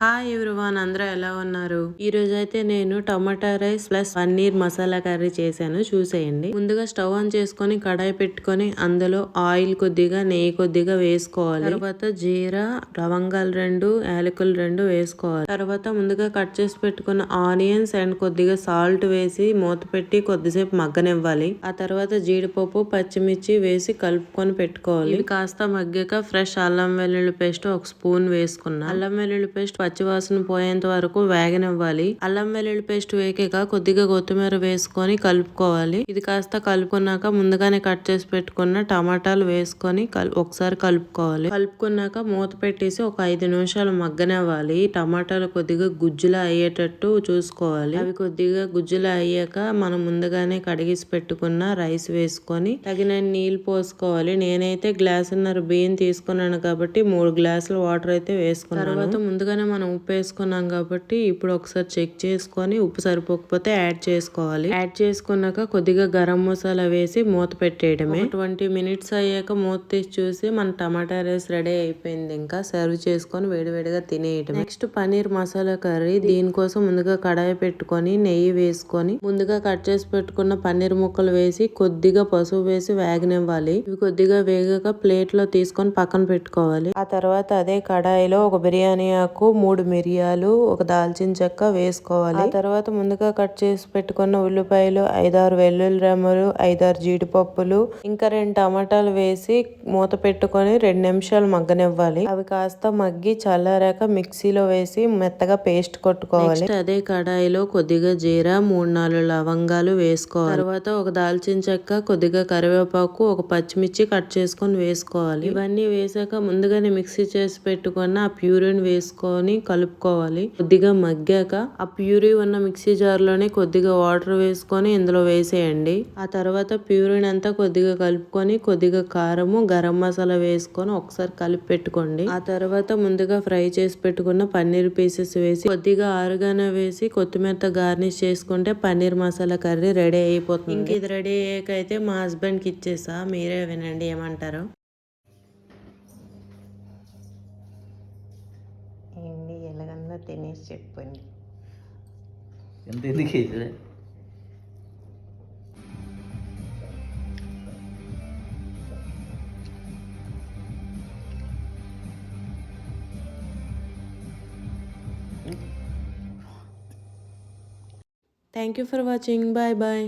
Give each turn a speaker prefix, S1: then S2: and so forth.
S1: Hi everyone, అందరూ ఎలా ఉన్నారు? ఈ రోజైతే నేను tomato rice plus paneer masala curry చేశాను, చూసేయండి. ముందుగా స్టవ్ ఆన్ చేసుకొని కడాయి పెట్టుకొని అందులో ఆయిల్ కొద్దిగా నెయ్యి కొద్దిగా వేసుకోవాలి. తర్వాత జీరా లవంగాలు 2 యాలకులు 2 వేసుకోవాలి. తర్వాత ముందుగా కట్ చేసి పెట్టుకున్న ఆనియన్స్ అండ్ కొద్దిగా సాల్ట్ వేసి మూత పెట్టి కొద్దిసేపు మగ్గనివ్వాలి. ఆ తర్వాత జీడిపప్పు పచ్చిమిర్చి వేసి కలుపుకొని పెట్టుకోవాలి. ఇవి కాస్త మగ్గాక ఫ్రెష్ అల్లం వెల్లుల్లి పేస్ట్ ఒక స్పూన్ వేసుకున్నా. అల్లం వెల్లుల్లి పేస్ట్ పచ్చివాసన పోయేంత వరకు వేగనివ్వాలి. అల్లం వెల్లుల్లి పేస్ట్ వేగాక కొద్దిగా కొత్తిమీర వేసుకొని కలుపుకోవాలి. ఇది కాస్త కలుపుకున్నాక ముందుగానే కట్ చేసి పెట్టుకున్న టమాటాలు వేసుకొని ఒకసారి కలుపుకోవాలి. కలుపుకున్నాక మూత పెట్టేసి ఒక 5 నిమిషాలు మగ్గనివ్వాలి. టమాటాలు కొద్దిగా గుజ్జులా అయ్యేటట్టు చూసుకోవాలి. అవి కొద్దిగా గుజ్జులా అయ్యాక మనం ముందుగానే కడిగేసి పెట్టుకున్న రైస్ వేసుకొని తగినన్ని నీళ్లు పోసుకోవాలి. నేనైతే గ్లాసున్నర బియ్యం తీసుకున్నాను కాబట్టి 3 గ్లాసుల వాటర్ అయితే వేసుకున్నాను. తర్వాత ముందుగానే మనం ఉప్పు వేసుకున్నాం కాబట్టి ఇప్పుడు ఒకసారి చెక్ చేసుకొని ఉప్పు సరిపోకపోతే యాడ్ చేసుకోవాలి. యాడ్ చేసుకున్నాక కొద్దిగా గరం మసాలా వేసి మూత పెట్టేయడమే. 20 మినిట్స్ అయ్యాక మూత తీసి చూసి మన టమాటా రైస్ రెడీ అయిపోయింది. ఇంకా సర్వ్ చేసుకొని వేడివేడిగా తినేయటం. Next paneer masala curry. దీనికోసం ముందుగా కడాయి పెట్టుకొని నెయ్యి వేసుకొని ముందుగా కట్ చేసి పెట్టుకున్న పన్నీర్ ముక్కలు వేసి కొద్దిగా పసుపు వేసి వేగనివ్వాలి. ఇవి కొద్దిగా వేగాక ప్లేట్ లో తీసుకొని పక్కన పెట్టుకోవాలి. ఆ తర్వాత అదే కడాయిలో ఒక బిర్యానీ ఆకు 3 మిరియాలు ఒక దాల్చిన చెక్క వేసుకోవాలి. ఆ తర్వాత ముందుగా కట్ చేసి పెట్టుకున్న ఉల్లిపాయలు 5-6 వెల్లుల్లి రెమ్మలు 5-6 జీడిపప్పులు ఇంకా 2 టమాటాలు వేసి మూత పెట్టుకొని 2 నిమిషాలు మగ్గనివ్వాలి. అవి కాస్త మగ్గి చల్లారాక మిక్సీలో వేసి మెత్తగా పేస్ట్ కొట్టుకోవాలి. నెక్స్ట్ అదే కడాయిలో కొద్దిగా జీరా 3-4 లవంగాలు వేసుకోవాలి. తర్వాత ఒక దాల్చిన చెక్క కొద్దిగా కరివేపాకు ఒక పచ్చిమిర్చి కట్ చేసుకొని వేసుకోవాలి. ఇవన్నీ వేసాక ముందుగానే మిక్సీ చేసి పెట్టుకున్న ఆ ప్యూరీని వేసుకొని కలుపుకోవాలి. కొద్దిగా మగ్గాక ఆ ప్యూరీ ఉన్న మిక్సీ జార్ లోనే కొద్దిగా వాటర్ వేసుకొని ఇందులో వేసేయండి. ఆ తర్వాత ప్యూరీని అంతా కొద్దిగా కలుపుకొని కొద్దిగా కారము గరం మసాలా వేసుకొని ఒకసారి కలిపి పెట్టుకోండి. ఆ తర్వాత ముందుగా ఫ్రై చేసి పెట్టుకున్న పన్నీర్ పీసెస్ వేసి కొద్దిగా ఆరుగానే వేసి కొత్తిమీరతో గార్నిష్ చేసుకుంటే పన్నీర్ మసాలా కర్రీ రెడీ అయిపోతుంది. ఇంక ఇది రెడీ అయ్యాక అయితే మా హస్బెండ్ కి ఇచ్చేసా. మీరే వినండి ఏమంటారు. ఏంటి ఎలాగన్నా తినేసి చెప్పండి.
S2: ఎంత ఎందుకు
S1: thank you for watching. Bye bye.